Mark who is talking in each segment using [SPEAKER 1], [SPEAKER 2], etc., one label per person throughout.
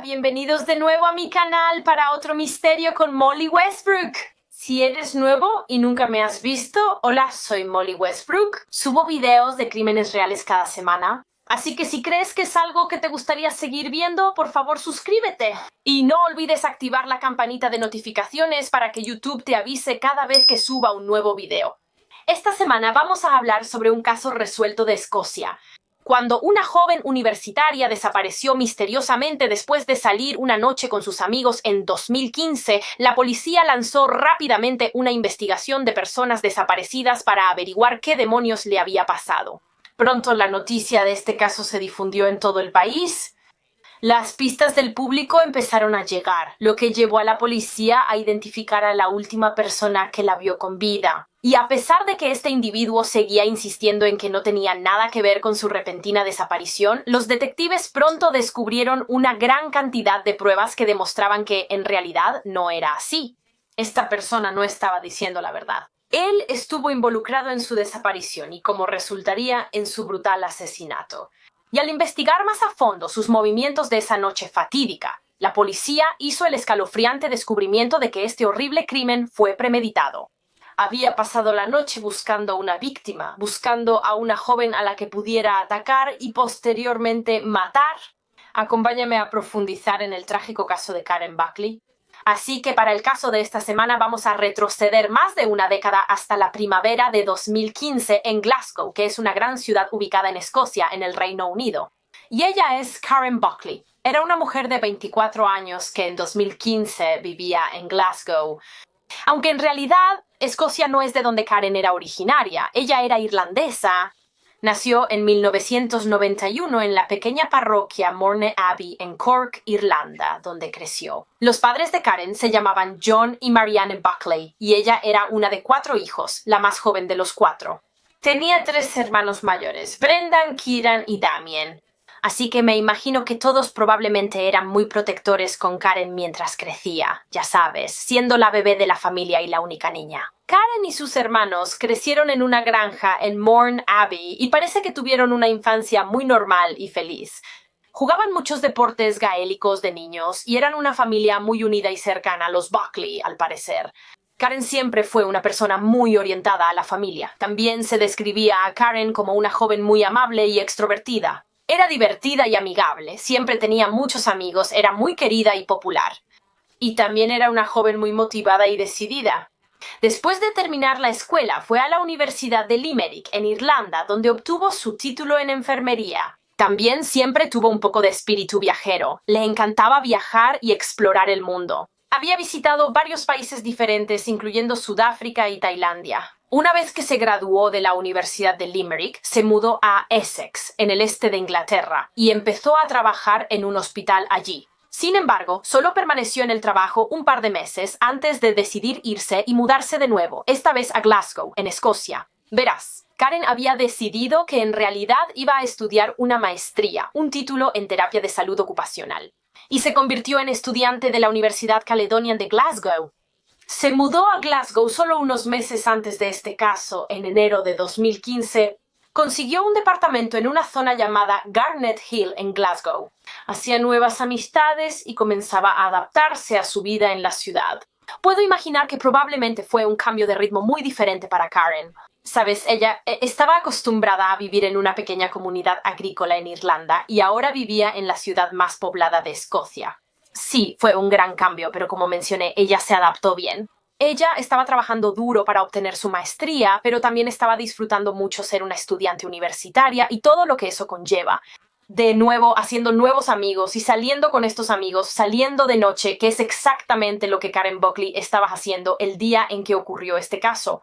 [SPEAKER 1] bienvenidos de nuevo a mi canal para otro misterio con Molly Westbrook. Si eres nuevo y nunca me has visto, hola, soy Molly Westbrook. Subo videos de crímenes reales cada semana. Así que si crees que es algo que te gustaría seguir viendo, por favor suscríbete. Y no olvides activar la campanita de notificaciones para que YouTube te avise cada vez que suba un nuevo video. Esta semana vamos a hablar sobre un caso resuelto de Escocia. Cuando una joven universitaria desapareció misteriosamente después de salir una noche con sus amigos en 2015, la policía lanzó rápidamente una investigación de personas desaparecidas para averiguar qué demonios le había pasado. Pronto la noticia de este caso se difundió en todo el país. Las pistas del público empezaron a llegar, lo que llevó a la policía a identificar a la última persona que la vio con vida. Y a pesar de que este individuo seguía insistiendo en que no tenía nada que ver con su repentina desaparición, los detectives pronto descubrieron una gran cantidad de pruebas que demostraban que, en realidad, no era así. Esta persona no estaba diciendo la verdad. Él estuvo involucrado en su desaparición y, como resultaría, en su brutal asesinato. Y al investigar más a fondo sus movimientos de esa noche fatídica, la policía hizo el escalofriante descubrimiento de que este horrible crimen fue premeditado. Había pasado la noche buscando una víctima, buscando a una joven a la que pudiera atacar y posteriormente matar. Acompáñame a profundizar en el trágico caso de Karen Buckley. Así que para el caso de esta semana vamos a retroceder más de una década hasta la primavera de 2015 en Glasgow, que es una gran ciudad ubicada en Escocia, en el Reino Unido. Y ella es Karen Buckley. Era una mujer de 24 años que en 2015 vivía en Glasgow. Aunque en realidad Escocia no es de donde Karen era originaria. Ella era irlandesa. Nació en 1991 en la pequeña parroquia Morne Abbey en Cork, Irlanda, donde creció. Los padres de Karen se llamaban John y Marianne Buckley, y ella era una de 4 hijos, la más joven de los 4. Tenía 3 hermanos mayores, Brendan, Kieran y Damien. Así que me imagino que todos probablemente eran muy protectores con Karen mientras crecía, ya sabes, siendo la bebé de la familia y la única niña. Karen y sus hermanos crecieron en una granja en Morne Abbey y parece que tuvieron una infancia muy normal y feliz. Jugaban muchos deportes gaélicos de niños y eran una familia muy unida y cercana a los Buckley, al parecer. Karen siempre fue una persona muy orientada a la familia. También se describía a Karen como una joven muy amable y extrovertida. Era divertida y amigable, siempre tenía muchos amigos, era muy querida y popular. Y también era una joven muy motivada y decidida. Después de terminar la escuela, fue a la Universidad de Limerick, en Irlanda, donde obtuvo su título en enfermería. También siempre tuvo un poco de espíritu viajero. Le encantaba viajar y explorar el mundo. Había visitado varios países diferentes, incluyendo Sudáfrica y Tailandia. Una vez que se graduó de la Universidad de Limerick, se mudó a Essex, en el este de Inglaterra, y empezó a trabajar en un hospital allí. Sin embargo, solo permaneció en el trabajo un par de meses antes de decidir irse y mudarse de nuevo, esta vez a Glasgow, en Escocia. Verás, Karen había decidido que en realidad iba a estudiar una maestría, un título en terapia de salud ocupacional, y se convirtió en estudiante de la Universidad Caledonian de Glasgow. Se mudó a Glasgow solo unos meses antes de este caso, en enero de 2015. Consiguió un departamento en una zona llamada Garnet Hill en Glasgow. Hacía nuevas amistades y comenzaba a adaptarse a su vida en la ciudad. Puedo imaginar que probablemente fue un cambio de ritmo muy diferente para Karen. Sabes, ella estaba acostumbrada a vivir en una pequeña comunidad agrícola en Irlanda y ahora vivía en la ciudad más poblada de Escocia. Sí, fue un gran cambio, pero como mencioné, ella se adaptó bien. Ella estaba trabajando duro para obtener su maestría, pero también estaba disfrutando mucho ser una estudiante universitaria y todo lo que eso conlleva. De nuevo, haciendo nuevos amigos y saliendo con estos amigos, saliendo de noche, que es exactamente lo que Karen Buckley estaba haciendo el día en que ocurrió este caso.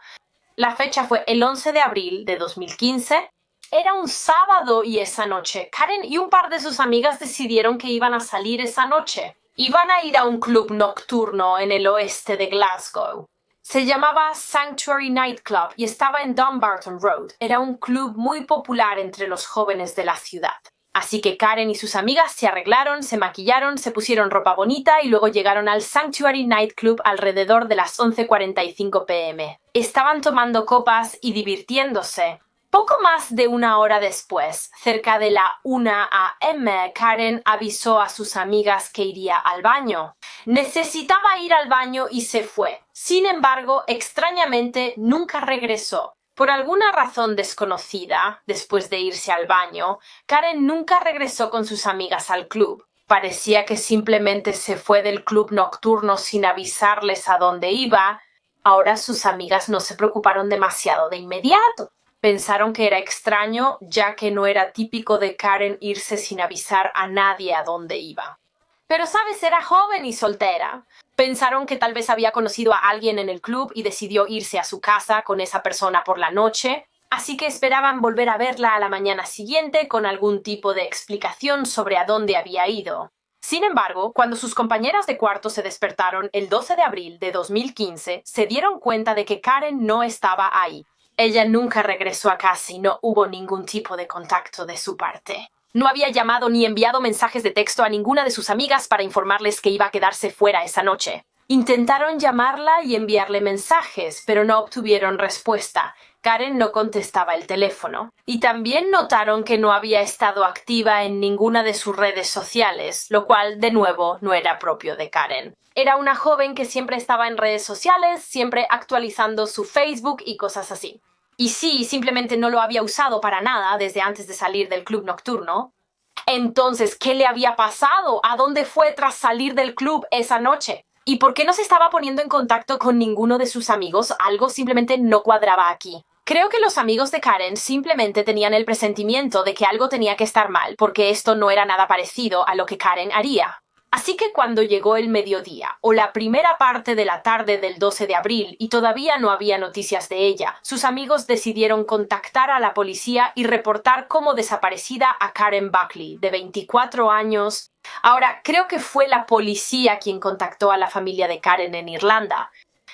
[SPEAKER 1] La fecha fue el 11 de abril de 2015. Era un sábado y esa noche, Karen y un par de sus amigas decidieron que iban a salir esa noche. Iban a ir a un club nocturno en el oeste de Glasgow. Se llamaba Sanctuary Nightclub y estaba en Dumbarton Road. Era un club muy popular entre los jóvenes de la ciudad. Así que Karen y sus amigas se arreglaron, se maquillaron, se pusieron ropa bonita y luego llegaron al Sanctuary Nightclub alrededor de las 11:45 p.m. Estaban tomando copas y divirtiéndose. Poco más de una hora después, cerca de la 1 a.m., Karen avisó a sus amigas que iría al baño. Necesitaba ir al baño y se fue. Sin embargo, extrañamente, nunca regresó. Por alguna razón desconocida, después de irse al baño, Karen nunca regresó con sus amigas al club. Parecía que simplemente se fue del club nocturno sin avisarles a dónde iba. Ahora sus amigas no se preocuparon demasiado de inmediato. Pensaron que era extraño, ya que no era típico de Karen irse sin avisar a nadie a dónde iba. Pero, ¿sabes? Era joven y soltera. Pensaron que tal vez había conocido a alguien en el club y decidió irse a su casa con esa persona por la noche, así que esperaban volver a verla a la mañana siguiente con algún tipo de explicación sobre a dónde había ido. Sin embargo, cuando sus compañeras de cuarto se despertaron el 12 de abril de 2015, se dieron cuenta de que Karen no estaba ahí. Ella nunca regresó a casa y no hubo ningún tipo de contacto de su parte. No había llamado ni enviado mensajes de texto a ninguna de sus amigas para informarles que iba a quedarse fuera esa noche. Intentaron llamarla y enviarle mensajes, pero no obtuvieron respuesta. Karen no contestaba el teléfono. Y también notaron que no había estado activa en ninguna de sus redes sociales, lo cual, de nuevo, no era propio de Karen. Era una joven que siempre estaba en redes sociales, siempre actualizando su Facebook y cosas así. Y sí, simplemente no lo había usado para nada desde antes de salir del club nocturno. Entonces, ¿qué le había pasado? ¿A dónde fue tras salir del club esa noche? ¿Y por qué no se estaba poniendo en contacto con ninguno de sus amigos? Algo simplemente no cuadraba aquí. Creo que los amigos de Karen simplemente tenían el presentimiento de que algo tenía que estar mal, porque esto no era nada parecido a lo que Karen haría. Así que cuando llegó el mediodía, o la primera parte de la tarde del 12 de abril, y todavía no había noticias de ella, sus amigos decidieron contactar a la policía y reportar como desaparecida a Karen Buckley, de 24 años. Ahora, creo que fue la policía quien contactó a la familia de Karen en Irlanda.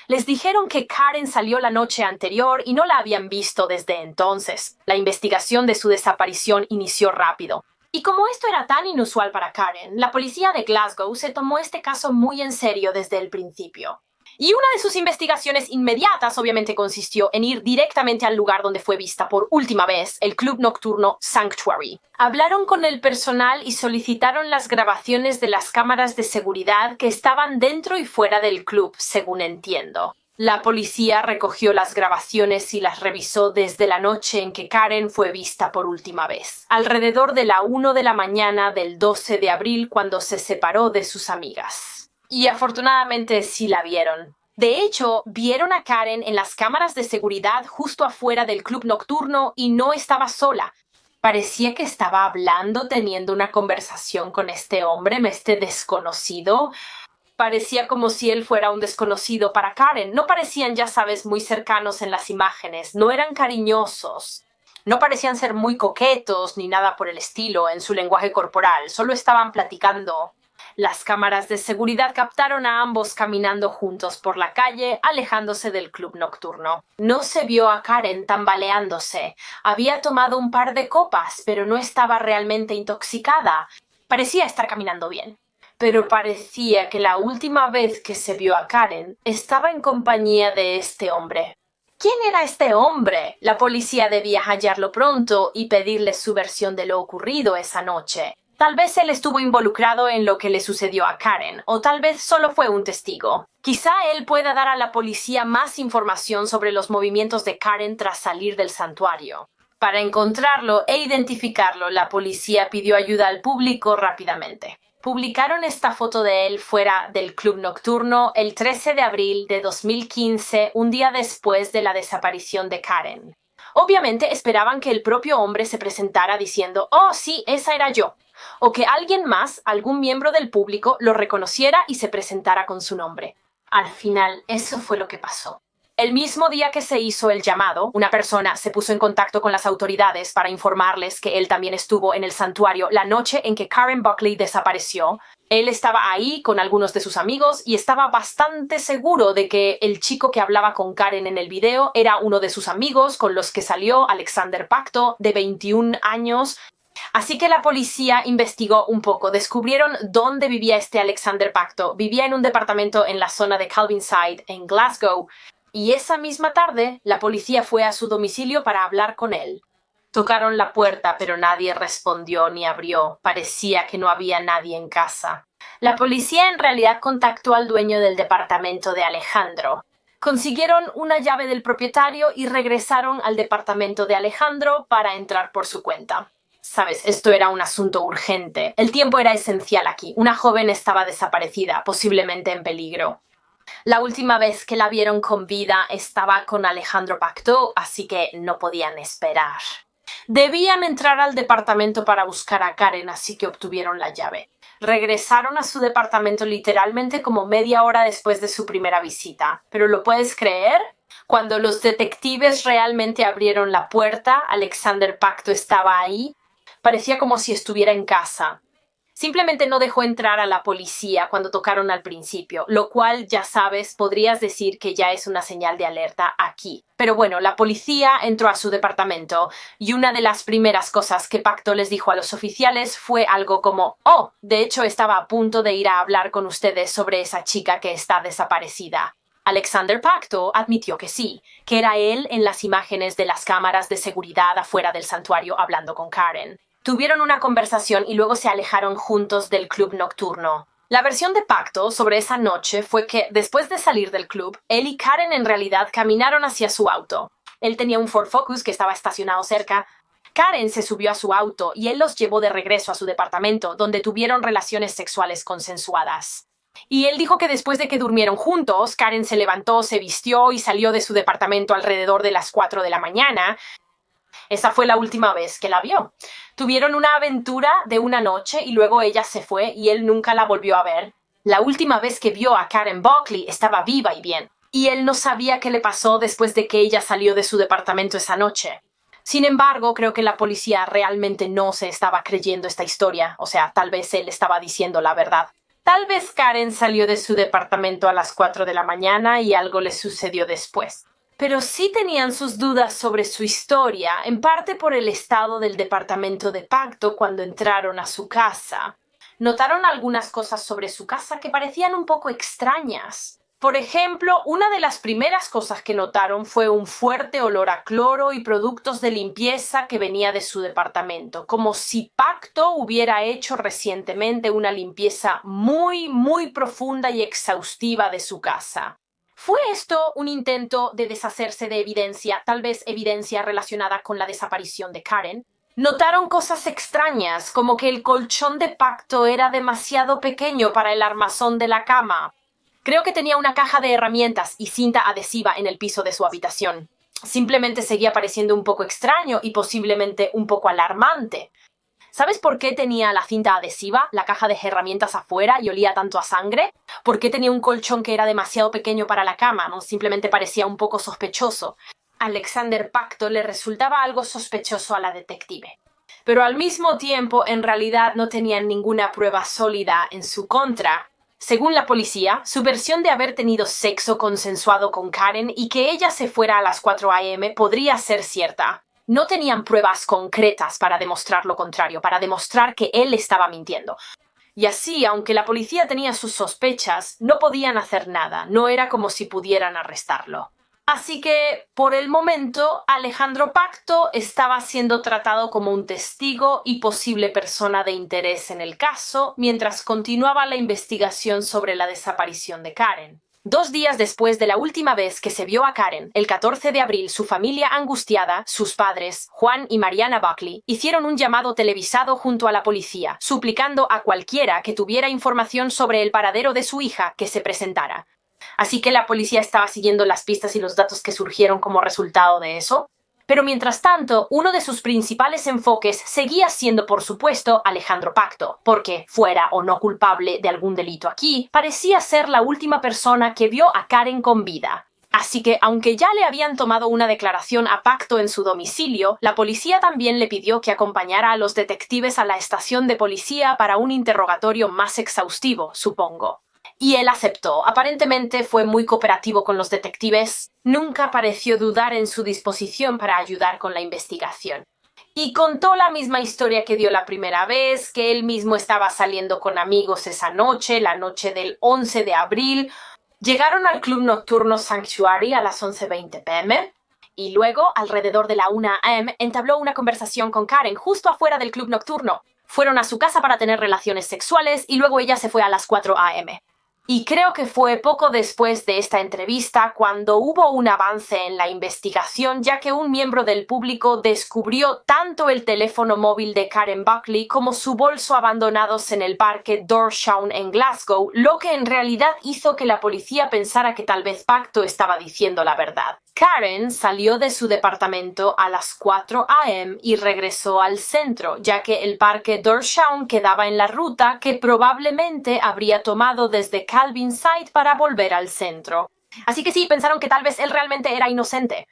[SPEAKER 1] Les dijeron que Karen salió la noche anterior y no la habían visto desde entonces. La investigación de su desaparición inició rápido. Y como esto era tan inusual para Karen, la policía de Glasgow se tomó este caso muy en serio desde el principio. Y una de sus investigaciones inmediatas obviamente consistió en ir directamente al lugar donde fue vista por última vez, el club nocturno Sanctuary. Hablaron con el personal y solicitaron las grabaciones de las cámaras de seguridad que estaban dentro y fuera del club, según entiendo. La policía recogió las grabaciones y las revisó desde la noche en que Karen fue vista por última vez, alrededor de la 1 de la mañana del 12 de abril cuando se separó de sus amigas. Y afortunadamente sí la vieron. De hecho, vieron a Karen en las cámaras de seguridad justo afuera del club nocturno y no estaba sola. Parecía que estaba hablando, teniendo una conversación con este hombre, este desconocido. Parecía como si él fuera un desconocido para Karen. No parecían, ya sabes, muy cercanos en las imágenes. No eran cariñosos. No parecían ser muy coquetos ni nada por el estilo en su lenguaje corporal. Solo estaban platicando. Las cámaras de seguridad captaron a ambos caminando juntos por la calle, alejándose del club nocturno. No se vio a Karen tambaleándose. Había tomado un par de copas, pero no estaba realmente intoxicada. Parecía estar caminando bien. Pero parecía que la última vez que se vio a Karen estaba en compañía de este hombre. ¿Quién era este hombre? La policía debía hallarlo pronto y pedirle su versión de lo ocurrido esa noche. Tal vez él estuvo involucrado en lo que le sucedió a Karen, o tal vez solo fue un testigo. Quizá él pueda dar a la policía más información sobre los movimientos de Karen tras salir del santuario. Para encontrarlo e identificarlo, la policía pidió ayuda al público rápidamente. Publicaron esta foto de él fuera del club nocturno el 13 de abril de 2015, un día después de la desaparición de Karen. Obviamente esperaban que el propio hombre se presentara diciendo «Oh, sí, esa era yo», o que alguien más, algún miembro del público, lo reconociera y se presentara con su nombre. Al final, eso fue lo que pasó. El mismo día que se hizo el llamado, una persona se puso en contacto con las autoridades para informarles que él también estuvo en el santuario la noche en que Karen Buckley desapareció. Él estaba ahí con algunos de sus amigos y estaba bastante seguro de que el chico que hablaba con Karen en el video era uno de sus amigos con los que salió, Alexander Pacto, de 21 años. Así que la policía investigó un poco. Descubrieron dónde vivía este Alexander Pacto. Vivía en un departamento en la zona de Calvinside, en Glasgow. y esa misma tarde la policía fue a su domicilio para hablar con él. Tocaron la puerta, pero nadie respondió ni abrió. Parecía que no había nadie en casa. La policía en realidad contactó al dueño del departamento de Alejandro. Consiguieron una llave del propietario y regresaron al departamento de Alejandro para entrar por su cuenta. Sabes, esto era un asunto urgente. El tiempo era esencial aquí. Una joven estaba desaparecida, posiblemente en peligro. La última vez que la vieron con vida estaba con Alejandro Pacto, así que no podían esperar. Debían entrar al departamento para buscar a Karen, así que obtuvieron la llave. Regresaron a su departamento literalmente como media hora después de su primera visita. ¿Pero lo puedes creer? Cuando los detectives realmente abrieron la puerta, Alexander Pacto estaba ahí. Parecía como si estuviera en casa. Simplemente no dejó entrar a la policía cuando tocaron al principio, lo cual, ya sabes, podrías decir que ya es una señal de alerta aquí. Pero bueno, la policía entró a su departamento y una de las primeras cosas que Pacto les dijo a los oficiales fue algo como: «Oh, de hecho estaba a punto de ir a hablar con ustedes sobre esa chica que está desaparecida». Alexander Pacto admitió que sí, que era él en las imágenes de las cámaras de seguridad afuera del santuario hablando con Karen. Tuvieron una conversación y luego se alejaron juntos del club nocturno. La versión de Pacto sobre esa noche fue que, después de salir del club, él y Karen en realidad caminaron hacia su auto. Él tenía un Ford Focus que estaba estacionado cerca. Karen se subió a su auto y él los llevó de regreso a su departamento, donde tuvieron relaciones sexuales consensuadas. Y él dijo que después de que durmieron juntos, Karen se levantó, se vistió y salió de su departamento alrededor de las 4 de la mañana. Esa fue la última vez que la vio. Tuvieron una aventura de una noche y luego ella se fue y él nunca la volvió a ver. La última vez que vio a Karen Buckley estaba viva y bien, y él no sabía qué le pasó después de que ella salió de su departamento esa noche. Sin embargo, creo que la policía realmente no se estaba creyendo esta historia, o sea, tal vez él estaba diciendo la verdad. Tal vez Karen salió de su departamento a las 4 de la mañana y algo le sucedió después. Pero sí tenían sus dudas sobre su historia, en parte por el estado del departamento de Pacto cuando entraron a su casa. Notaron algunas cosas sobre su casa que parecían un poco extrañas. Por ejemplo, una de las primeras cosas que notaron fue un fuerte olor a cloro y productos de limpieza que venía de su departamento, como si Pacto hubiera hecho recientemente una limpieza muy profunda y exhaustiva de su casa. ¿Fue esto un intento de deshacerse de evidencia, tal vez evidencia relacionada con la desaparición de Karen? Notaron cosas extrañas, como que el colchón de Pacto era demasiado pequeño para el armazón de la cama. Creo que tenía una caja de herramientas y cinta adhesiva en el piso de su habitación. Simplemente seguía pareciendo un poco extraño y posiblemente un poco alarmante. ¿Sabes por qué tenía la cinta adhesiva, la caja de herramientas afuera y olía tanto a sangre? ¿Por qué tenía un colchón que era demasiado pequeño para la cama? ¿No? Simplemente parecía un poco sospechoso. Alexander Pacto le resultaba algo sospechoso a la detective. Pero al mismo tiempo, en realidad no tenían ninguna prueba sólida en su contra. Según la policía, su versión de haber tenido sexo consensuado con Karen y que ella se fuera a las 4 a.m. podría ser cierta. No tenían pruebas concretas para demostrar lo contrario, para demostrar que él estaba mintiendo. Y así, aunque la policía tenía sus sospechas, no podían hacer nada, no era como si pudieran arrestarlo. Así que, por el momento, Alejandro Pacto estaba siendo tratado como un testigo y posible persona de interés en el caso, mientras continuaba la investigación sobre la desaparición de Karen. 2 días después de la última vez que se vio a Karen, el 14 de abril, su familia angustiada, sus padres, Juan y Mariana Buckley, hicieron un llamado televisado junto a la policía, suplicando a cualquiera que tuviera información sobre el paradero de su hija que se presentara. Así que la policía estaba siguiendo las pistas y los datos que surgieron como resultado de eso. Pero mientras tanto, uno de sus principales enfoques seguía siendo, por supuesto, Alejandro Pacto, porque, fuera o no culpable de algún delito aquí, parecía ser la última persona que vio a Karen con vida. Así que, aunque ya le habían tomado una declaración a Pacto en su domicilio, la policía también le pidió que acompañara a los detectives a la estación de policía para un interrogatorio más exhaustivo, supongo. Y él aceptó. Aparentemente fue muy cooperativo con los detectives. Nunca pareció dudar en su disposición para ayudar con la investigación. Y contó la misma historia que dio la primera vez, que él mismo estaba saliendo con amigos esa noche, la noche del 11 de abril. Llegaron al club nocturno Sanctuary a las 11:20 p.m. y luego, alrededor de la 1 a.m., entabló una conversación con Karen justo afuera del club nocturno. Fueron a su casa para tener relaciones sexuales y luego ella se fue a las 4 a.m. Y creo que fue poco después de esta entrevista cuando hubo un avance en la investigación, ya que un miembro del público descubrió tanto el teléfono móvil de Karen Buckley como su bolso abandonados en el parque Dorshawn en Glasgow, lo que en realidad hizo que la policía pensara que tal vez Pacto estaba diciendo la verdad. Karen salió de su departamento a las 4 a.m. y regresó al centro, ya que el parque Dorshawn quedaba en la ruta que probablemente habría tomado desde Calvinside para volver al centro. Así que sí, pensaron que tal vez él realmente era inocente.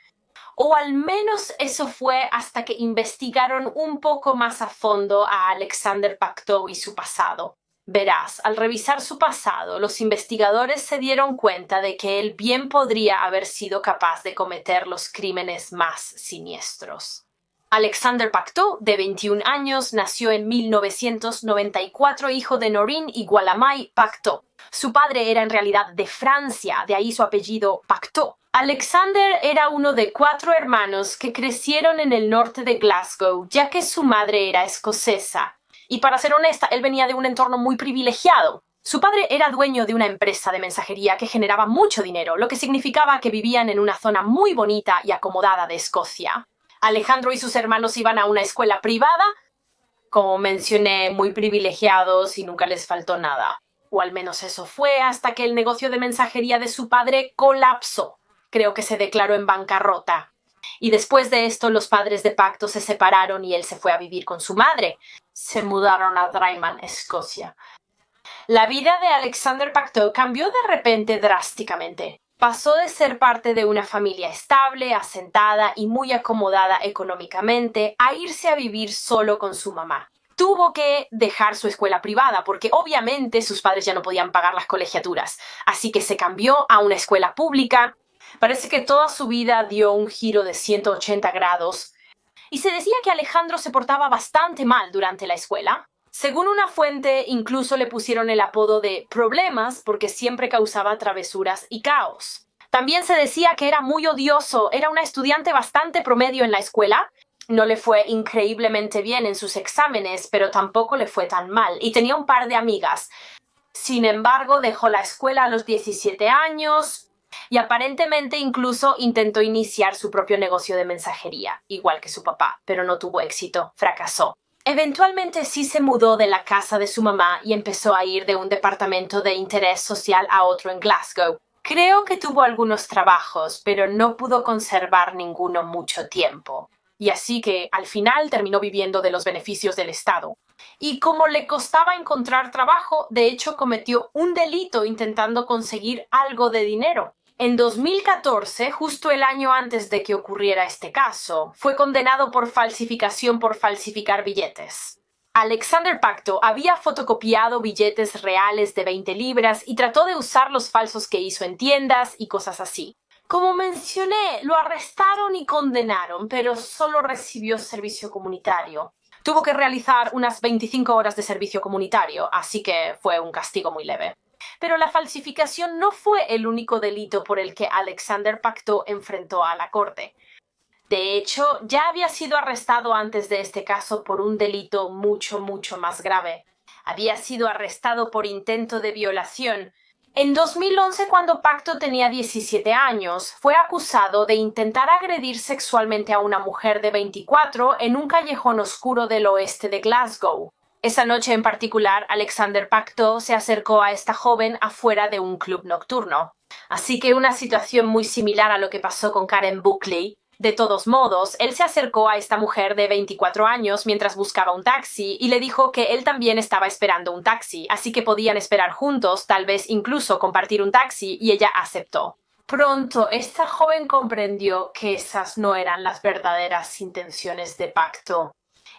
[SPEAKER 1] O al menos eso fue hasta que investigaron un poco más a fondo a Alexander Pacto y su pasado. Verás, al revisar su pasado, los investigadores se dieron cuenta de que él bien podría haber sido capaz de cometer los crímenes más siniestros. Alexander Pacto, de 21 años, nació en 1994, hijo de Noreen y Gualamai Pacto. Su padre era en realidad de Francia, de ahí su apellido Pacto. Alexander era uno de 4 hermanos que crecieron en el norte de Glasgow, ya que su madre era escocesa. Y para ser honesta, él venía de un entorno muy privilegiado. Su padre era dueño de una empresa de mensajería que generaba mucho dinero, lo que significaba que vivían en una zona muy bonita y acomodada de Escocia. Alejandro y sus hermanos iban a una escuela privada, como mencioné, muy privilegiados y nunca les faltó nada. O al menos eso fue hasta que el negocio de mensajería de su padre colapsó. Creo que se declaró en bancarrota. Y después de esto, los padres de Pacto se separaron y él se fue a vivir con su madre. Se mudaron a Dryman, Escocia. La vida de Alexander Pacto cambió de repente drásticamente. Pasó de ser parte de una familia estable, asentada y muy acomodada económicamente a irse a vivir solo con su mamá. Tuvo que dejar su escuela privada porque obviamente sus padres ya no podían pagar las colegiaturas, así que se cambió a una escuela pública. Parece que toda su vida dio un giro de 180 grados y se decía que Alejandro se portaba bastante mal durante la escuela. Según una fuente, incluso le pusieron el apodo de Problemas porque siempre causaba travesuras y caos. También se decía que era muy odioso, era una estudiante bastante promedio en la escuela. No le fue increíblemente bien en sus exámenes, pero tampoco le fue tan mal, y tenía un par de amigas. Sin embargo, dejó la escuela a los 17 años y aparentemente incluso intentó iniciar su propio negocio de mensajería, igual que su papá, pero no tuvo éxito, fracasó. Eventualmente sí se mudó de la casa de su mamá y empezó a ir de un departamento de interés social a otro en Glasgow. Creo que tuvo algunos trabajos, pero no pudo conservar ninguno mucho tiempo. Y así que al final terminó viviendo de los beneficios del Estado. Y como le costaba encontrar trabajo, de hecho cometió un delito intentando conseguir algo de dinero. En 2014, justo el año antes de que ocurriera este caso, fue condenado por falsificación por falsificar billetes. Alexander Pacto había fotocopiado billetes reales de 20 libras y trató de usar los falsos que hizo en tiendas y cosas así. Como mencioné, lo arrestaron y condenaron, pero solo recibió servicio comunitario. Tuvo que realizar unas 25 horas de servicio comunitario, así que fue un castigo muy leve. Pero la falsificación no fue el único delito por el que Alexander Pacto enfrentó a la corte. De hecho, ya había sido arrestado antes de este caso por un delito mucho más grave. Había sido arrestado por intento de violación. En 2011, cuando Pacto tenía 17 años, fue acusado de intentar agredir sexualmente a una mujer de 24 en un callejón oscuro del oeste de Glasgow. Esa noche en particular, Alexander Pacto se acercó a esta joven afuera de un club nocturno. Así que una situación muy similar a lo que pasó con Karen Buckley. De todos modos, él se acercó a esta mujer de 24 años mientras buscaba un taxi y le dijo que él también estaba esperando un taxi, así que podían esperar juntos, tal vez incluso compartir un taxi, y ella aceptó. Pronto, esta joven comprendió que esas no eran las verdaderas intenciones de Pacto.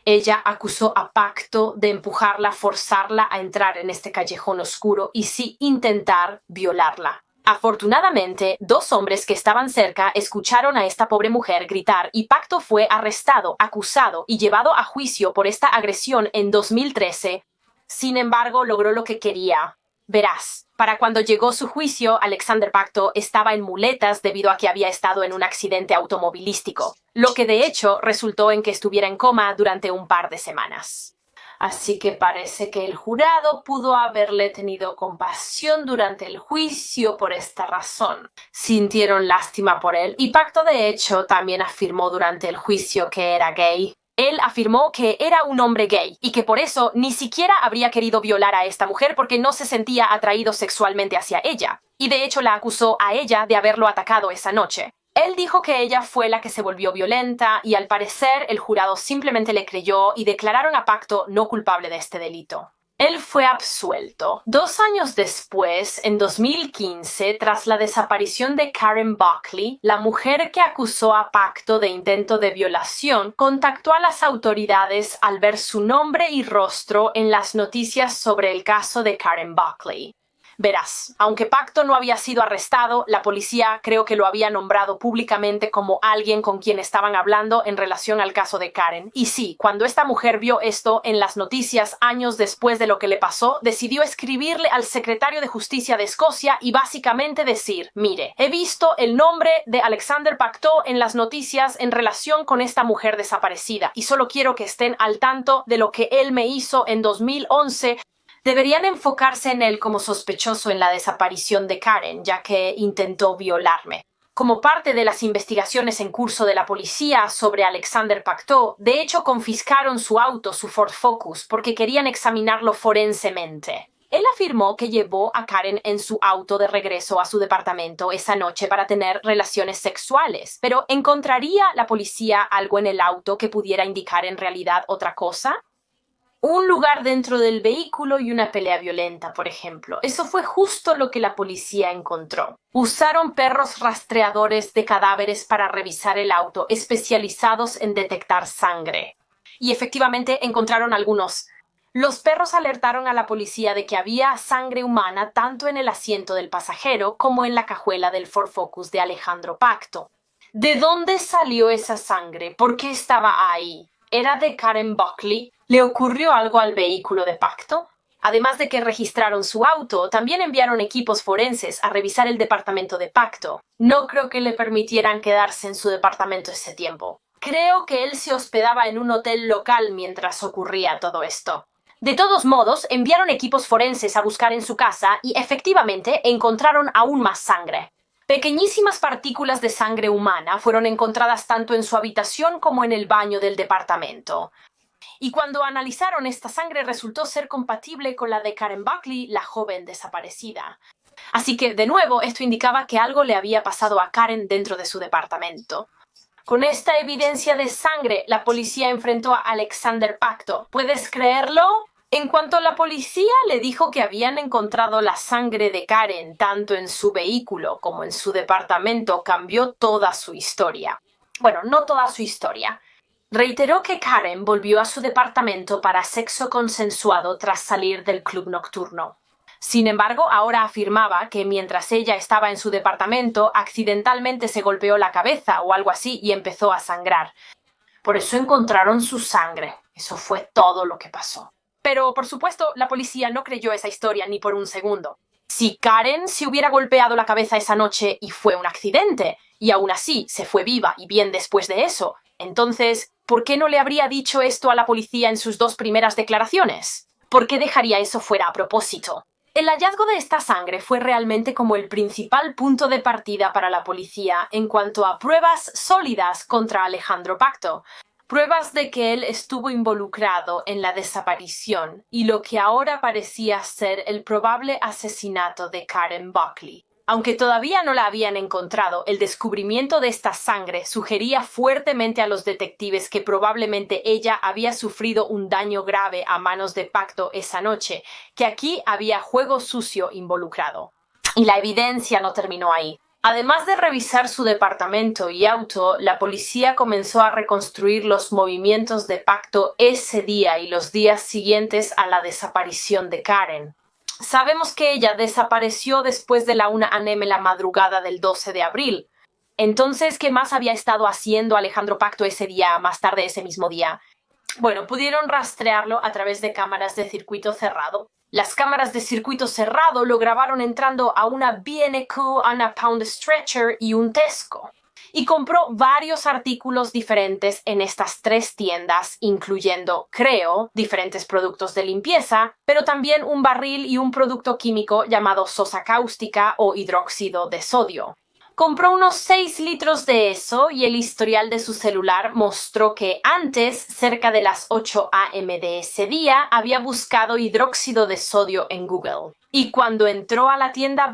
[SPEAKER 1] Ella acusó a Pacto de empujarla, forzarla a entrar en este callejón oscuro y sí intentar violarla. Afortunadamente, 2 hombres que estaban cerca escucharon a esta pobre mujer gritar y Pacto fue arrestado, acusado y llevado a juicio por esta agresión en 2013. Sin embargo, logró lo que quería. Verás, para cuando llegó su juicio, Alexander Pacto estaba en muletas debido a que había estado en un accidente automovilístico, lo que de hecho resultó en que estuviera en coma durante un par de semanas. Así que parece que el jurado pudo haberle tenido compasión durante el juicio por esta razón. Sintieron lástima por él y Pacto de hecho también afirmó durante el juicio que era gay. Él afirmó que era un hombre gay y que por eso ni siquiera habría querido violar a esta mujer porque no se sentía atraído sexualmente hacia ella. Y de hecho la acusó a ella de haberlo atacado esa noche. Él dijo que ella fue la que se volvió violenta y al parecer el jurado simplemente le creyó y declararon a Pacto no culpable de este delito. Él fue absuelto. 2 años después, en 2015, tras la desaparición de Karen Buckley, la mujer que acusó a Pacto de intento de violación contactó a las autoridades al ver su nombre y rostro en las noticias sobre el caso de Karen Buckley. Verás, aunque Pacto no había sido arrestado, la policía creo que lo había nombrado públicamente como alguien con quien estaban hablando en relación al caso de Karen. Y sí, cuando esta mujer vio esto en las noticias años después de lo que le pasó, decidió escribirle al secretario de Justicia de Escocia y básicamente decir: mire, he visto el nombre de Alexander Pacto en las noticias en relación con esta mujer desaparecida y solo quiero que estén al tanto de lo que él me hizo en 2011. Deberían enfocarse en él como sospechoso en la desaparición de Karen, ya que intentó violarme. Como parte de las investigaciones en curso de la policía sobre Alexander Pacto, de hecho confiscaron su auto, su Ford Focus, porque querían examinarlo forensemente. Él afirmó que llevó a Karen en su auto de regreso a su departamento esa noche para tener relaciones sexuales, pero ¿encontraría la policía algo en el auto que pudiera indicar en realidad otra cosa? Un lugar dentro del vehículo y una pelea violenta, por ejemplo. Eso fue justo lo que la policía encontró. Usaron perros rastreadores de cadáveres para revisar el auto, especializados en detectar sangre. Y efectivamente encontraron algunos. Los perros alertaron a la policía de que había sangre humana tanto en el asiento del pasajero como en la cajuela del Ford Focus de Alejandro Pacto. ¿De dónde salió esa sangre? ¿Por qué estaba ahí? ¿Era de Karen Buckley? ¿Le ocurrió algo al vehículo de Pacto? Además de que registraron su auto, también enviaron equipos forenses a revisar el departamento de Pacto. No creo que le permitieran quedarse en su departamento ese tiempo. Creo que él se hospedaba en un hotel local mientras ocurría todo esto. De todos modos, enviaron equipos forenses a buscar en su casa y efectivamente encontraron aún más sangre. Pequeñísimas partículas de sangre humana fueron encontradas tanto en su habitación como en el baño del departamento. Y cuando analizaron esta sangre resultó ser compatible con la de Karen Buckley, la joven desaparecida. Así que, de nuevo, esto indicaba que algo le había pasado a Karen dentro de su departamento. Con esta evidencia de sangre, la policía enfrentó a Alexander Pacto. ¿Puedes creerlo? En cuanto la policía le dijo que habían encontrado la sangre de Karen tanto en su vehículo como en su departamento, cambió toda su historia. Bueno, no toda su historia. Reiteró que Karen volvió a su departamento para sexo consensuado tras salir del club nocturno. Sin embargo, ahora afirmaba que mientras ella estaba en su departamento, accidentalmente se golpeó la cabeza o algo así y empezó a sangrar. Por eso encontraron su sangre. Eso fue todo lo que pasó. Pero, por supuesto, la policía no creyó esa historia ni por un segundo. Si Karen se hubiera golpeado la cabeza esa noche y fue un accidente, y aún así se fue viva y bien después de eso, entonces, ¿por qué no le habría dicho esto a la policía en sus 2 primeras declaraciones? ¿Por qué dejaría eso fuera a propósito? El hallazgo de esta sangre fue realmente como el principal punto de partida para la policía en cuanto a pruebas sólidas contra Alejandro Pacto. Pruebas de que él estuvo involucrado en la desaparición y lo que ahora parecía ser el probable asesinato de Karen Buckley. Aunque todavía no la habían encontrado, el descubrimiento de esta sangre sugería fuertemente a los detectives que probablemente ella había sufrido un daño grave a manos de Pacto esa noche, que aquí había juego sucio involucrado. Y la evidencia no terminó ahí. Además de revisar su departamento y auto, la policía comenzó a reconstruir los movimientos de Pacto ese día y los días siguientes a la desaparición de Karen. Sabemos que ella desapareció después de la 1 a.m. la madrugada del 12 de abril. Entonces, ¿qué más había estado haciendo Alejandro Pacto ese día, más tarde ese mismo día? Bueno, pudieron rastrearlo a través de cámaras de circuito cerrado. Las cámaras de circuito cerrado lo grabaron entrando a una B&Q, a una Pound Stretcher y un Tesco. Y compró varios artículos diferentes en estas 3 tiendas, incluyendo, creo, diferentes productos de limpieza, pero también un barril y un producto químico llamado sosa cáustica o hidróxido de sodio. Compró unos 6 litros de eso y el historial de su celular mostró que antes, cerca de las 8 a.m. de ese día, había buscado hidróxido de sodio en Google. Y cuando entró a la tienda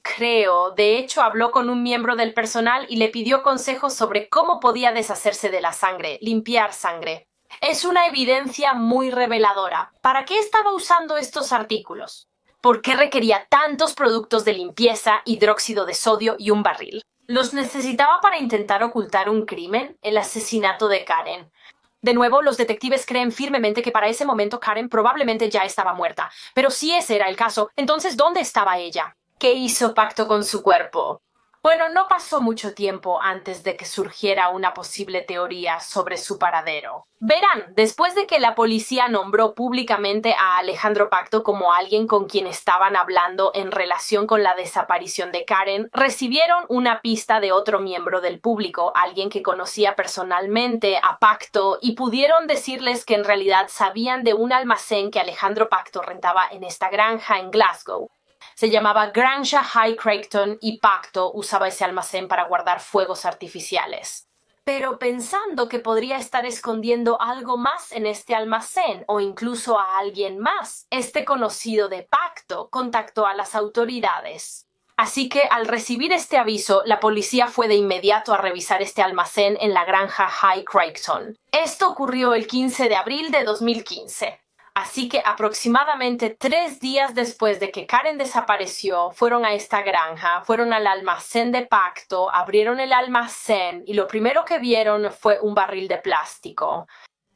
[SPEAKER 1] creo, de hecho habló con un miembro del personal y le pidió consejos sobre cómo podía deshacerse de la sangre, limpiar sangre. Es una evidencia muy reveladora. ¿Para qué estaba usando estos artículos? ¿Por qué requería tantos productos de limpieza, hidróxido de sodio y un barril? ¿Los necesitaba para intentar ocultar un crimen? El asesinato de Karen. De nuevo, los detectives creen firmemente que para ese momento Karen probablemente ya estaba muerta. Pero si ese era el caso, entonces ¿dónde estaba ella? ¿Qué hizo pacto con su cuerpo? Bueno, no pasó mucho tiempo antes de que surgiera una posible teoría sobre su paradero. Verán, después de que la policía nombró públicamente a Alejandro Pacto como alguien con quien estaban hablando en relación con la desaparición de Karen, recibieron una pista de otro miembro del público, alguien que conocía personalmente a Pacto, y pudieron decirles que en realidad sabían de un almacén que Alejandro Pacto rentaba en esta granja en Glasgow. Se llamaba Granja High Creighton y Pacto usaba ese almacén para guardar fuegos artificiales. Pero pensando que podría estar escondiendo algo más en este almacén o incluso a alguien más, este conocido de Pacto contactó a las autoridades. Así que al recibir este aviso, la policía fue de inmediato a revisar este almacén en la granja High Creighton. Esto ocurrió el 15 de abril de 2015. Así que aproximadamente 3 días después de que Karen desapareció, fueron a esta granja, fueron al almacén de Pacto, abrieron el almacén y lo primero que vieron fue un barril de plástico.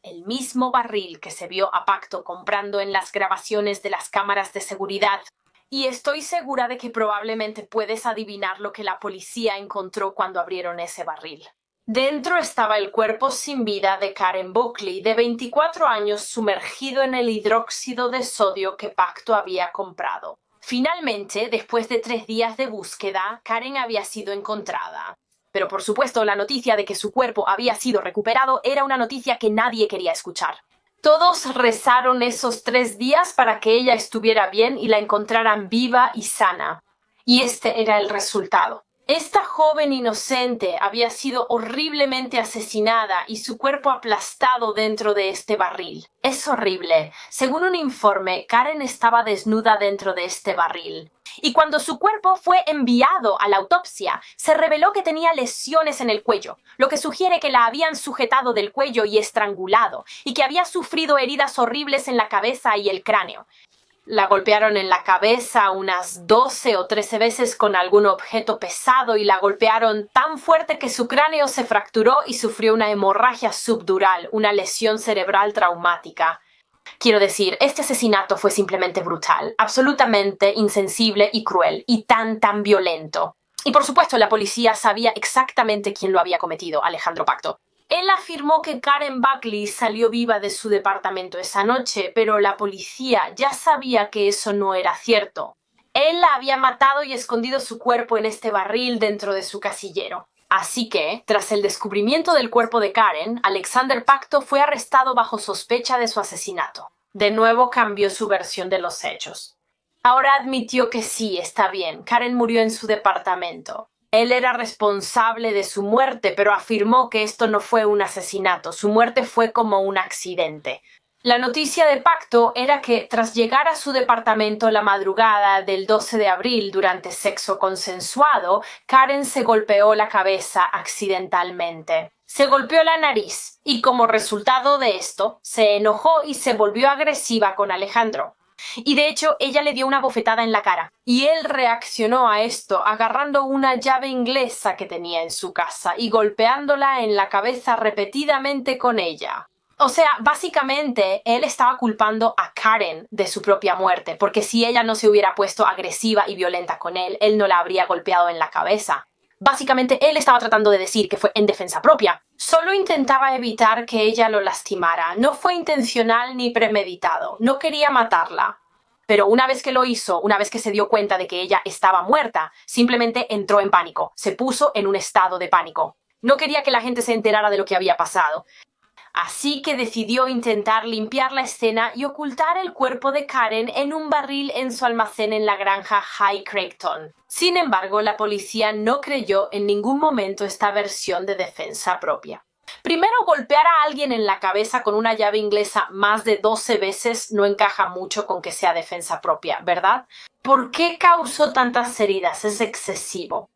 [SPEAKER 1] El mismo barril que se vio a Pacto comprando en las grabaciones de las cámaras de seguridad. Y estoy segura de que probablemente puedes adivinar lo que la policía encontró cuando abrieron ese barril. Dentro estaba el cuerpo sin vida de Karen Buckley, de 24 años, sumergido en el hidróxido de sodio que Pacto había comprado. Finalmente, después de 3 días de búsqueda, Karen había sido encontrada. Pero por supuesto, la noticia de que su cuerpo había sido recuperado era una noticia que nadie quería escuchar. Todos rezaron esos 3 días para que ella estuviera bien y la encontraran viva y sana. Y este era el resultado. Esta joven inocente había sido horriblemente asesinada y su cuerpo aplastado dentro de este barril. Es horrible. Según un informe, Karen estaba desnuda dentro de este barril. Y cuando su cuerpo fue enviado a la autopsia, se reveló que tenía lesiones en el cuello, lo que sugiere que la habían sujetado del cuello y estrangulado, y que había sufrido heridas horribles en la cabeza y el cráneo. La golpearon en la cabeza unas 12 o 13 veces con algún objeto pesado y la golpearon tan fuerte que su cráneo se fracturó y sufrió una hemorragia subdural, una lesión cerebral traumática. Quiero decir, este asesinato fue simplemente brutal, absolutamente insensible y cruel, y tan violento. Y por supuesto la policía sabía exactamente quién lo había cometido, Alejandro Pacto. Él afirmó que Karen Buckley salió viva de su departamento esa noche, pero la policía ya sabía que eso no era cierto. Él la había matado y escondido su cuerpo en este barril dentro de su casillero. Así que, tras el descubrimiento del cuerpo de Karen, Alexander Pacto fue arrestado bajo sospecha de su asesinato. De nuevo cambió su versión de los hechos. Ahora admitió que sí, está bien, Karen murió en su departamento. Él era responsable de su muerte, pero afirmó que esto no fue un asesinato. Su muerte fue como un accidente. La noticia de Pacto era que, tras llegar a su departamento la madrugada del 12 de abril durante sexo consensuado, Karen se golpeó la cabeza accidentalmente. Se golpeó la nariz y, como resultado de esto, se enojó y se volvió agresiva con Alejandro. Y de hecho, ella le dio una bofetada en la cara. Y él reaccionó a esto agarrando una llave inglesa que tenía en su casa y golpeándola en la cabeza repetidamente con ella. O sea, básicamente, él estaba culpando a Karen de su propia muerte, porque si ella no se hubiera puesto agresiva y violenta con él, él no la habría golpeado en la cabeza. Básicamente, él estaba tratando de decir que fue en defensa propia. Solo intentaba evitar que ella lo lastimara. No fue intencional ni premeditado. No quería matarla. Pero una vez que lo hizo, una vez que se dio cuenta de que ella estaba muerta, simplemente entró en pánico. Se puso en un estado de pánico. No quería que la gente se enterara de lo que había pasado. Así que decidió intentar limpiar la escena y ocultar el cuerpo de Karen en un barril en su almacén en la granja High Creighton. Sin embargo, la policía no creyó en ningún momento esta versión de defensa propia. Primero, golpear a alguien en la cabeza con una llave inglesa más de 12 veces no encaja mucho con que sea defensa propia, ¿verdad? ¿Por qué causó tantas heridas? Es excesivo.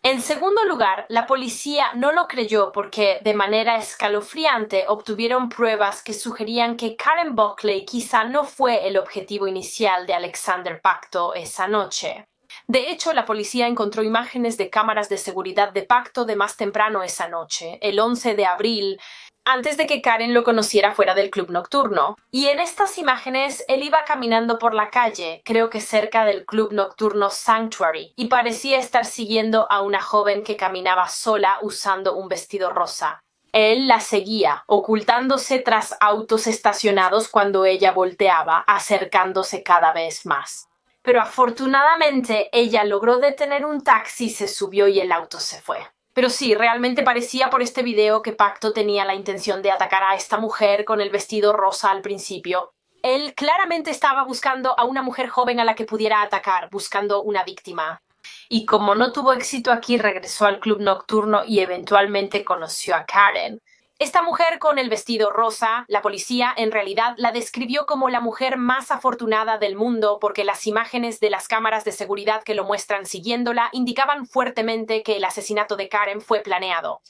[SPEAKER 1] En segundo lugar, la policía no lo creyó porque, de manera escalofriante, obtuvieron pruebas que sugerían que Karen Buckley quizá no fue el objetivo inicial de Alexander Pacto esa noche. De hecho, la policía encontró imágenes de cámaras de seguridad de Pacto de más temprano esa noche, el 11 de abril, antes de que Karen lo conociera fuera del club nocturno. Y en estas imágenes él iba caminando por la calle, creo que cerca del club nocturno Sanctuary, y parecía estar siguiendo a una joven que caminaba sola usando un vestido rosa. Él la seguía, ocultándose tras autos estacionados cuando ella volteaba, acercándose cada vez más. Pero afortunadamente ella logró detener un taxi, se subió y el auto se fue. Pero sí, realmente parecía por este video que Pacto tenía la intención de atacar a esta mujer con el vestido rosa al principio. Él claramente estaba buscando a una mujer joven a la que pudiera atacar, buscando una víctima. Y como no tuvo éxito aquí, regresó al club nocturno y eventualmente conoció a Karen. Esta mujer con el vestido rosa, la policía en realidad la describió como la mujer más afortunada del mundo porque las imágenes de las cámaras de seguridad que lo muestran siguiéndola indicaban fuertemente que el asesinato de Karen fue planeado.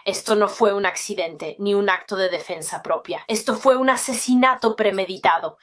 [SPEAKER 1] Esto no fue un accidente ni un acto de defensa propia. Esto fue un asesinato premeditado.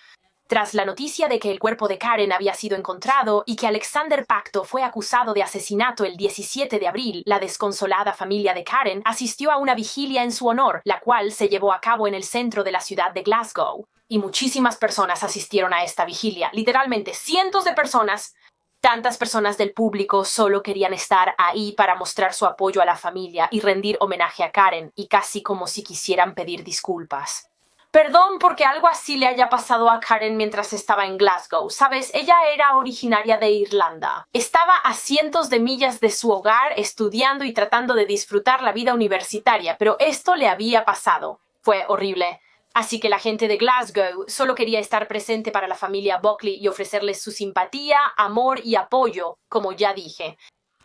[SPEAKER 1] Tras la noticia de que el cuerpo de Karen había sido encontrado y que Alexander Pacto fue acusado de asesinato el 17 de abril, la desconsolada familia de Karen asistió a una vigilia en su honor, la cual se llevó a cabo en el centro de la ciudad de Glasgow. Y muchísimas personas asistieron a esta vigilia, literalmente cientos de personas. Tantas personas del público solo querían estar ahí para mostrar su apoyo a la familia y rendir homenaje a Karen, y casi como si quisieran pedir disculpas. Perdón porque algo así le haya pasado a Karen mientras estaba en Glasgow. ¿Sabes? Ella era originaria de Irlanda. Estaba a cientos de millas de su hogar estudiando y tratando de disfrutar la vida universitaria, pero esto le había pasado. Fue horrible. Así que la gente de Glasgow solo quería estar presente para la familia Buckley y ofrecerles su simpatía, amor y apoyo, como ya dije.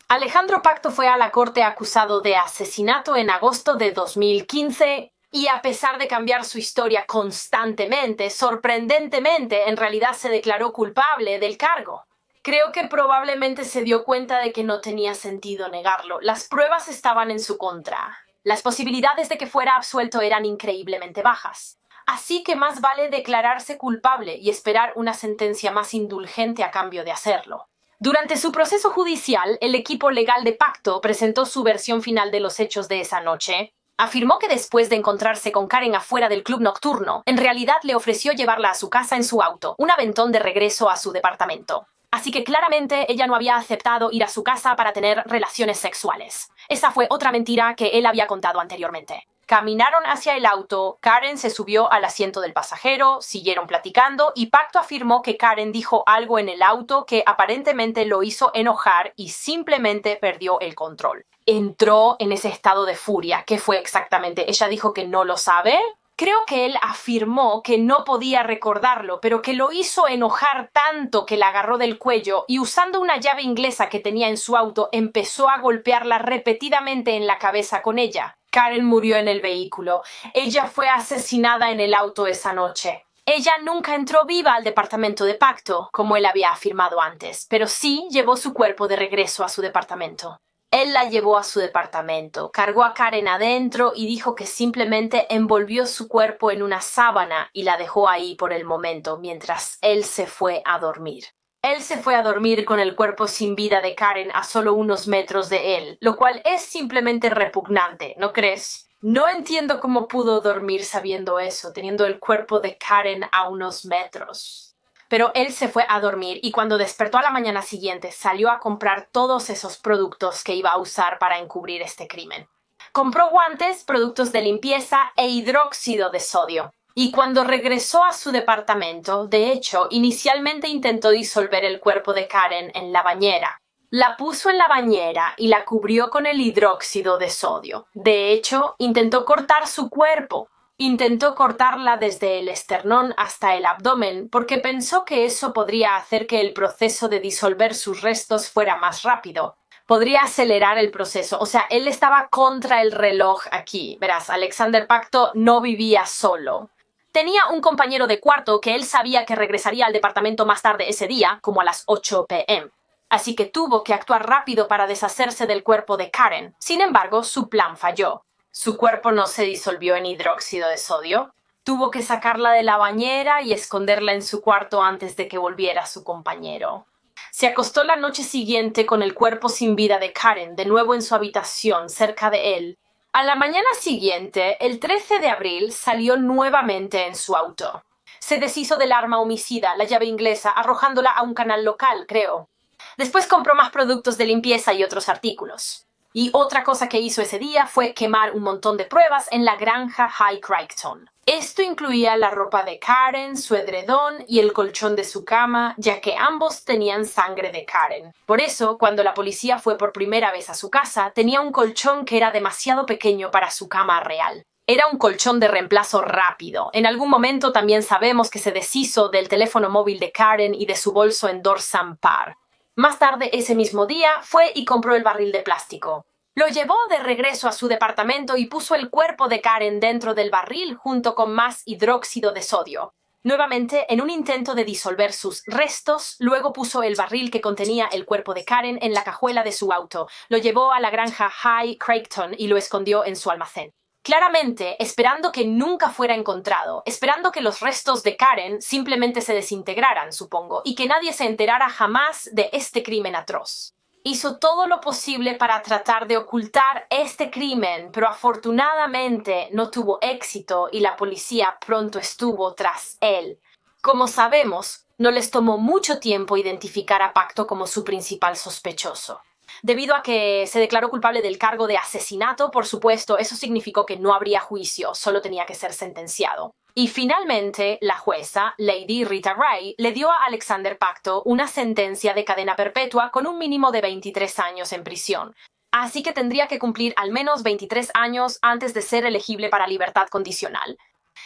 [SPEAKER 1] Alejandro Pacto fue a la corte acusado de asesinato en agosto de 2015. Y a pesar de cambiar su historia constantemente, sorprendentemente, en realidad se declaró culpable del cargo. Creo que probablemente se dio cuenta de que no tenía sentido negarlo. Las pruebas estaban en su contra. Las posibilidades de que fuera absuelto eran increíblemente bajas. Así que más vale declararse culpable y esperar una sentencia más indulgente a cambio de hacerlo. Durante su proceso judicial, el equipo legal de Pacto presentó su versión final de los hechos de esa noche. Afirmó que después de encontrarse con Karen afuera del club nocturno, en realidad le ofreció llevarla a su casa en su auto, un aventón de regreso a su departamento. Así que claramente ella no había aceptado ir a su casa para tener relaciones sexuales. Esa fue otra mentira que él había contado anteriormente. Caminaron hacia el auto, Karen se subió al asiento del pasajero, siguieron platicando y Pacto afirmó que Karen dijo algo en el auto que aparentemente lo hizo enojar y simplemente perdió el control. Entró en ese estado de furia. ¿Qué fue exactamente? ¿Ella dijo que no lo sabe? Creo que él afirmó que no podía recordarlo, pero que lo hizo enojar tanto que la agarró del cuello y usando una llave inglesa que tenía en su auto empezó a golpearla repetidamente en la cabeza con ella. Karen murió en el vehículo. Ella fue asesinada en el auto esa noche. Ella nunca entró viva al departamento de Pacto, como él había afirmado antes, pero sí llevó su cuerpo de regreso a su departamento. Él la llevó a su departamento, cargó a Karen adentro y dijo que simplemente envolvió su cuerpo en una sábana y la dejó ahí por el momento mientras él se fue a dormir. Él se fue a dormir con el cuerpo sin vida de Karen a solo unos metros de él, lo cual es simplemente repugnante, ¿no crees? No entiendo cómo pudo dormir sabiendo eso, teniendo el cuerpo de Karen a unos metros. Pero él se fue a dormir y cuando despertó a la mañana siguiente salió a comprar todos esos productos que iba a usar para encubrir este crimen. Compró guantes, productos de limpieza e hidróxido de sodio. Y cuando regresó a su departamento, de hecho, inicialmente intentó disolver el cuerpo de Karen en la bañera. La puso en la bañera y la cubrió con el hidróxido de sodio. De hecho, intentó cortar su cuerpo. Intentó cortarla desde el esternón hasta el abdomen porque pensó que eso podría hacer que el proceso de disolver sus restos fuera más rápido. Podría acelerar el proceso. O sea, él estaba contra el reloj aquí. Verás, Alexander Pacto no vivía solo. Tenía un compañero de cuarto que él sabía que regresaría al departamento más tarde ese día, como a las 8 p.m. Así que tuvo que actuar rápido para deshacerse del cuerpo de Karen. Sin embargo, su plan falló. Su cuerpo no se disolvió en hidróxido de sodio. Tuvo que sacarla de la bañera y esconderla en su cuarto antes de que volviera su compañero. Se acostó la noche siguiente con el cuerpo sin vida de Karen de nuevo en su habitación, cerca de él. A la mañana siguiente, el 13 de abril, salió nuevamente en su auto. Se deshizo del arma homicida, la llave inglesa, arrojándola a un canal local, creo. Después compró más productos de limpieza y otros artículos. Y otra cosa que hizo ese día fue quemar un montón de pruebas en la granja High Crichton. Esto incluía la ropa de Karen, su edredón y el colchón de su cama, ya que ambos tenían sangre de Karen. Por eso, cuando la policía fue por primera vez a su casa, tenía un colchón que era demasiado pequeño para su cama real. Era un colchón de reemplazo rápido. En algún momento también sabemos que se deshizo del teléfono móvil de Karen y de su bolso en Dorsan Park. Más tarde ese mismo día fue y compró el barril de plástico. Lo llevó de regreso a su departamento y puso el cuerpo de Karen dentro del barril junto con más hidróxido de sodio. Nuevamente, en un intento de disolver sus restos, luego puso el barril que contenía el cuerpo de Karen en la cajuela de su auto, lo llevó a la granja High Crichton y lo escondió en su almacén. Claramente, esperando que nunca fuera encontrado, esperando que los restos de Karen simplemente se desintegraran, supongo, y que nadie se enterara jamás de este crimen atroz. Hizo todo lo posible para tratar de ocultar este crimen, pero afortunadamente no tuvo éxito y la policía pronto estuvo tras él. Como sabemos, no les tomó mucho tiempo identificar a Pacto como su principal sospechoso. Debido a que se declaró culpable del cargo de asesinato, por supuesto, eso significó que no habría juicio, solo tenía que ser sentenciado. Y finalmente, la jueza, Lady Rita Ray, le dio a Alexander Pacto una sentencia de cadena perpetua con un mínimo de 23 años en prisión. Así que tendría que cumplir al menos 23 años antes de ser elegible para libertad condicional.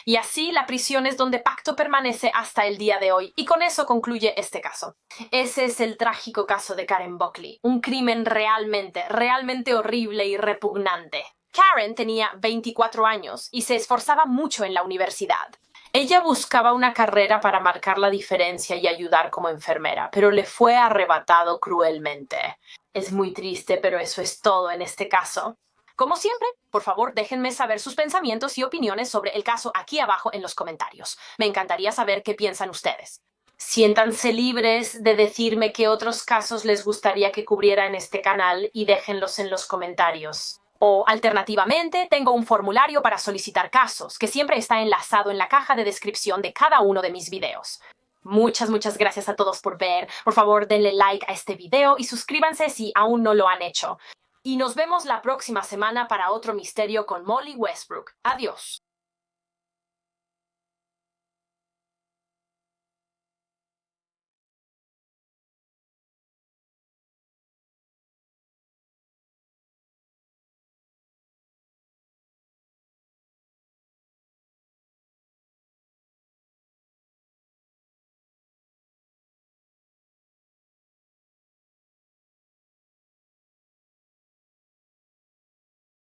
[SPEAKER 1] Y así la prisión es donde Pacto permanece hasta el día de hoy, y con eso concluye este caso. Ese es el trágico caso de Karen Buckley, un crimen realmente horrible y repugnante. Karen tenía 24 años y se esforzaba mucho en la universidad. Ella buscaba una carrera para marcar la diferencia y ayudar como enfermera, pero le fue arrebatado cruelmente. Es muy triste, pero eso es todo en este caso. Como siempre, por favor, déjenme saber sus pensamientos y opiniones sobre el caso aquí abajo en los comentarios. Me encantaría saber qué piensan ustedes. Siéntanse libres de decirme qué otros casos les gustaría que cubriera en este canal y déjenlos en los comentarios. O, alternativamente, tengo un formulario para solicitar casos, que siempre está enlazado en la caja de descripción de cada uno de mis videos. Muchas gracias a todos por ver. Por favor, denle like a este video y suscríbanse si aún no lo han hecho. Y nos vemos la próxima semana para otro misterio con Molly Westbrook. Adiós.